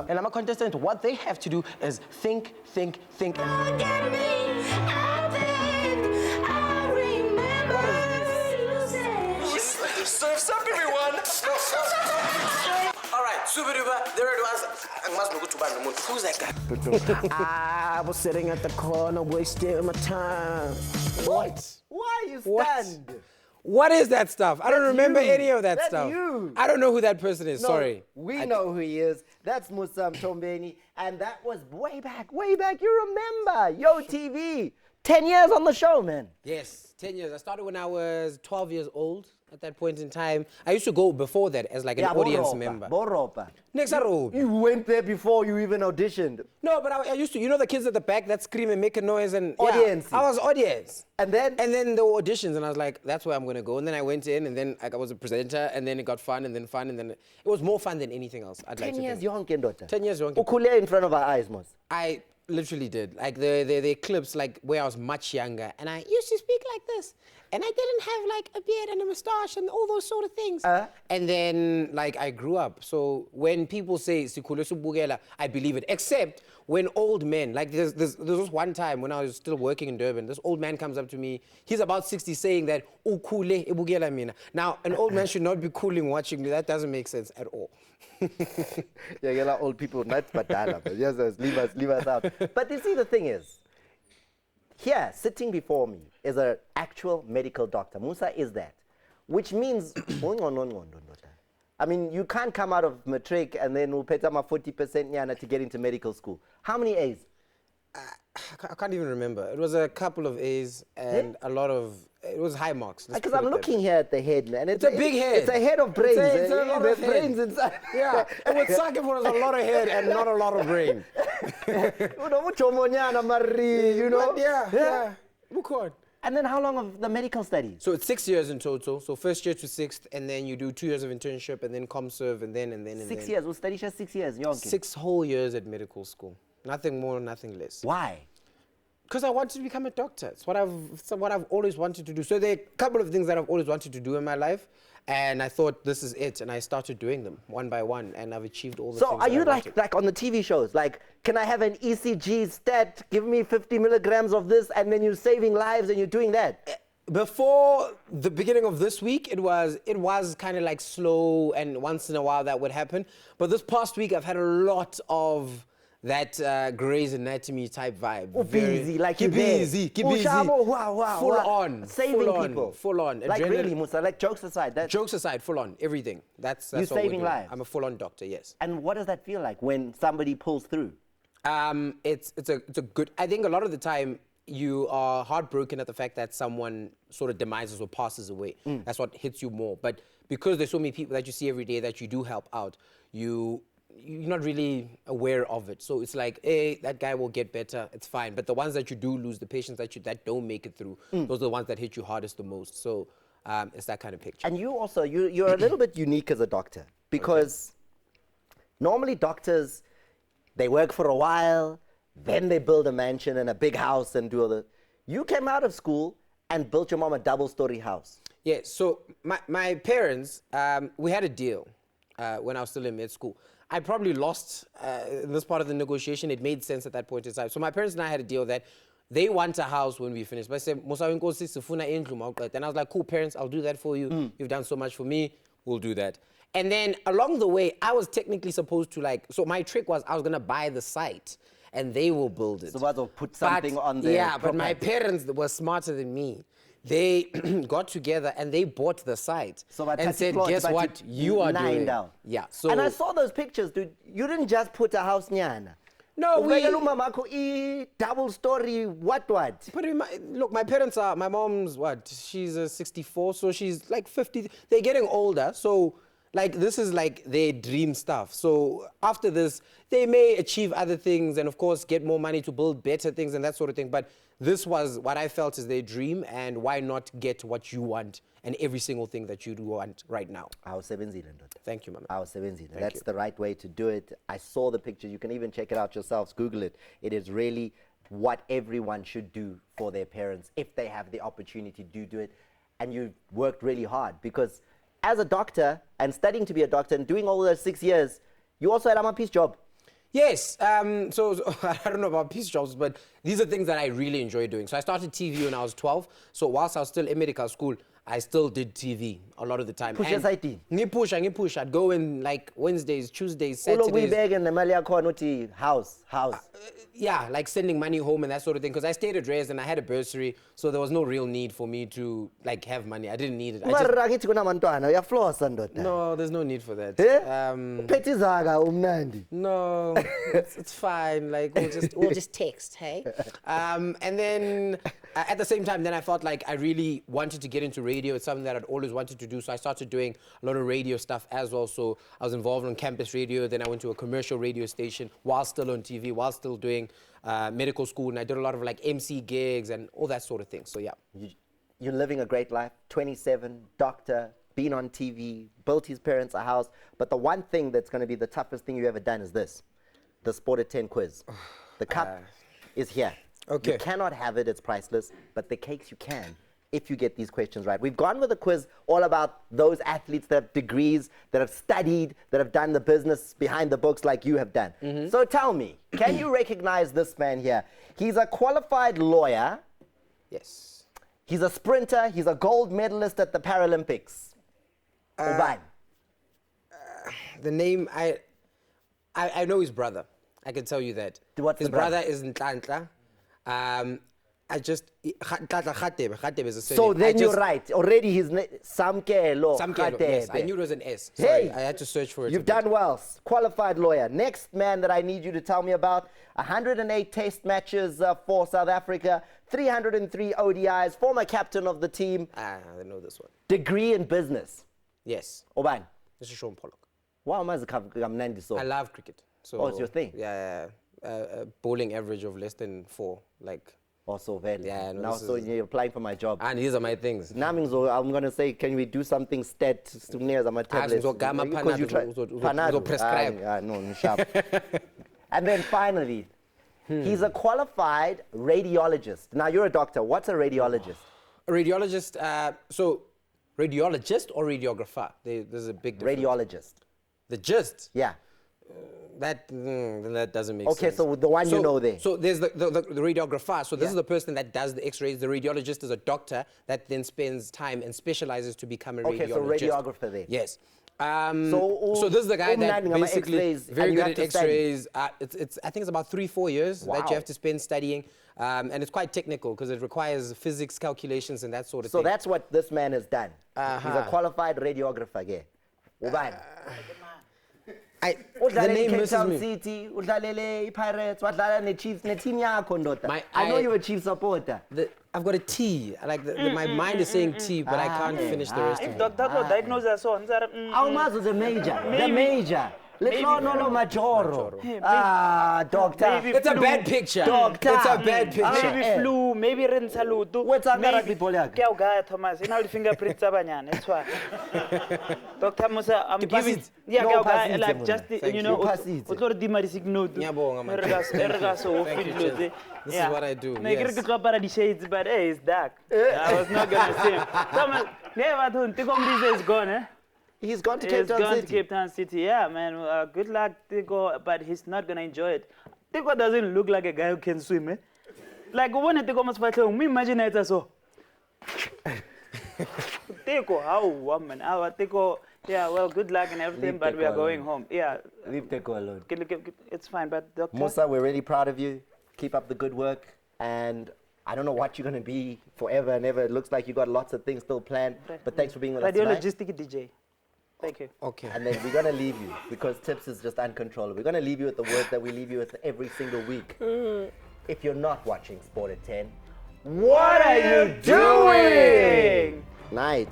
And I'm a contestant. What they have to do is think. Surf's up, everyone! All right, super duper, there it was. I must go to Mlambo. Who's that guy? I was sitting at the corner wasting my time. What? Why you stand? What is that stuff? I don't remember you. any of that That's stuff. you. I don't know who that person is. No, Sorry. We know who he is. That's Musa Mthombeni. And that was way back. You remember. Yo TV. 10 years on the show, man. Yes, 10 years. I started when I was 12 years old. At that point in time, I used to go before that as like an audience member. Boropa. Next road. You went there before you even auditioned. No, but I used to, you know the kids at the back that scream and make a noise and... Audience. Yeah, I was audience. And then? And then there were auditions and I was like, that's where I'm going to go. And then I went in and then I was a presenter and then it got fun and then it was more fun than anything else. 10 years yonke ndoda. 10 years yonke. Ukhule in front of our eyes, Mos. I literally did. Like the clips like where I was much younger and I used to speak like this. And I didn't have like a beard and a mustache and all those sort of things. And then like I grew up. So when people say Sikhule subukela, I believe it. Except when old men, like there was one time when I was still working in Durban, this old man comes up to me. He's about 60 saying that ukhule ebukela mina. Now an old man should not be cooling watching me. That doesn't make sense at all. Yeah, old people nuts badala, but yes, leave us out. But you see the thing is, here, sitting before me is an actual medical doctor. Musa is that, which means, I mean, you can't come out of matric and then we'll pay my 40% nyana to get into medical school. How many A's? I can't even remember. It was a couple of A's and a lot of, it was high marks. Because I'm looking here at the head, man. It's a big head. It's a head of brains. It's a lot of brains inside. Yeah, it would suck if it was a lot of head and not a lot of brain. You know? Yeah. And then how long of the medical studies? So it's 6 years in total. So first year to sixth, and then you do 2 years of internship, and then ComServe, and then. 6 years. We'll study just 6 years. Yonke. 6 whole years at medical school. Nothing more, nothing less. Why? Because I wanted to become a doctor. It's what I've always wanted to do. So there are a couple of things that I've always wanted to do in my life, and I thought this is it, and I started doing them one by one, and I've achieved all the things. So are you like on the TV shows? Like, can I have an ECG stat? Give me 50 milligrams of this, and then you're saving lives, and you're doing that. Before the beginning of this week, it was kind of like slow, and once in a while that would happen. But this past week, I've had a lot of that Grey's Anatomy type vibe. Busy, like you're busy. Wow. Full on. Saving people. Full on. Like really, Musa, like jokes aside. Jokes aside, full on. Everything. That's you're saving lives. I'm a full on doctor, yes. And what does that feel like when somebody pulls through? It's a good, I think a lot of the time you are heartbroken at the fact that someone sort of demises or passes away. That's what hits you more. But because there's so many people that you see every day that you do help out, you're not really aware of it. So it's like, hey, that guy will get better, it's fine. But the ones that you do lose, the patients that don't make it through, those are the ones that hit you hardest the most. So it's that kind of picture. And you also, you're a little bit unique as a doctor because normally doctors, they work for a while, then they build a mansion and a big house and do all the... You came out of school and built your mom a double-story house. Yeah, so my parents, we had a deal when I was still in med school. I probably lost in this part of the negotiation. It made sense at that point in time. So my parents and I had a deal that they want a house when we finish. But I said, Musa Nkosi sifuna indlu mawuqeda. And I was like, cool, parents, I'll do that for you. You've done so much for me. We'll do that. And then along the way, I was technically supposed to so my trick was I was going to buy the site and they will build it. So what, put something on there. Yeah, but my parents were smarter than me. They got together and they bought the site and said, guess what, you are doing. Down. Yeah. So and I saw those pictures, dude. You didn't just put a house nyana. No, double story, what? But look, my parents are, my mom's she's 64, so she's like 50. They're getting older, so this is like their dream stuff. So after this, they may achieve other things and of course get more money to build better things and that sort of thing. But this was what I felt is their dream, and why not get what you want and every single thing that you do want right now. Thank you, Mama. Thank That's you. the right way to do it. I saw the pictures. You can even check it out yourselves. Google it. It is really what everyone should do for their parents if they have the opportunity to do it. And you worked really hard because as a doctor and studying to be a doctor and doing all those 6 years, you also had a peace job. Yes. So I don't know about piece jobs, but these are things that I really enjoy doing. So I started TV when I was 12. So whilst I was still in medical school, I still did TV a lot of the time. Push your side. Push. I'd go in like Wednesdays, Tuesdays, Saturdays. House. Yeah, like sending money home and that sort of thing. Because I stayed at Reyes and I had a bursary, so there was no real need for me to like have money. I didn't need it. No, there's no need for that. No, it's fine. Like we'll just text, hey. And then at the same time, then I felt like I really wanted to get into radio. It's something that I'd always wanted to do. So I started doing a lot of radio stuff as well. So I was involved on campus radio. Then I went to a commercial radio station while still on TV, while still doing medical school. And I did a lot of like MC gigs and all that sort of thing. So yeah. You're living a great life. 27, doctor, been on TV, built his parents a house. But the one thing that's going to be the toughest thing you ever done is this, the Sport at 10 quiz. The cup is here. Okay. You cannot have it, it's priceless, but the cakes you can if you get these questions right. We've gone with a quiz all about those athletes that have degrees, that have studied, that have done the business behind the books like you have done. So tell me, can you recognize this man here? He's a qualified lawyer. Yes. He's a sprinter. He's a gold medalist at the Paralympics. Ubani. The name, I know his brother. I can tell you that. What's his the brother? brother is Ntlantla. I just Khatebe is a surname. So then you're right. Already his name, Samkelo. Yes, I knew it was an S. Sorry, Hey, I had to search for it. You've done well. Qualified lawyer. Next man that I need you to tell me about, 108 test matches for South Africa, 303 ODIs, former captain of the team. I know this one. Degree in business. Yes. Ubani. This is Sean Pollock. Wow, Kamnandi so. I love cricket. So, Oh, it's your thing? Yeah. Bowling average of less than 4. Like. Also very. Yeah, no, now so you're applying for my job. And these are my things. Namingzo, I'm gonna say, can we do something stat to near my tablet? Because you prescribe. No, sharp. And then finally, he's a qualified radiologist. Now you're a doctor. What's a radiologist? A radiologist. So, radiologist or radiographer? There's a big difference. Radiologist. The gist. Yeah. That doesn't make sense. Okay, so the one you know there. So there's the radiographer. So this is the person that does the x-rays. The radiologist is a doctor that then spends time and specializes to become a radiologist. Okay, so radiographer there. Yes. So this is the guy that basically very good at x-rays. I think it's about 3-4 years that you have to spend studying. And it's quite technical because it requires physics calculations and that sort of thing. So that's what this man has done. He's a qualified radiographer. Yeah. The name misses me. City, Pirates, I know you're a Chief supporter. I've got a T. Like my mind is saying T, but I can't finish the rest of it. Doctor got diagnosed as so. The major. The major. No, Majoro. Doctor. It's a bad picture. Doctor. It's a bad picture. Maybe flu, maybe rensalutu. What's up, Polyak? Kya Thomas? You know the fingerprints abanyana. That's why. Dr. Musa, I'm giving. Yeah, like just you know. This is what I do. Yes. Shades, but hey, it's dark. I was not gonna say. Thomas, never don't think this is gone, eh? He's gone to Cape Town City. He's gone to Cape Town City. Yeah, man. Good luck, Tiko, but he's not gonna enjoy it. Tiko doesn't look like a guy who can swim, eh? Like when Tiko must fight home, imagine it so. Tiko, how woman? How Tiko? Yeah, well, good luck and everything, but we are going home. Yeah. Leave Tiko alone. It's fine, but Doctor. Musa, we're really proud of you. Keep up the good work, and I don't know what you're gonna be forever and ever. It looks like you got lots of things still planned. But thanks for being with us tonight. Radiologistic DJ. Thank you. Okay. And then we're going to leave you because Tips is just uncontrollable. We're going to leave you with the words that we leave you with every single week. If you're not watching Sport at 10, what are you doing? Night.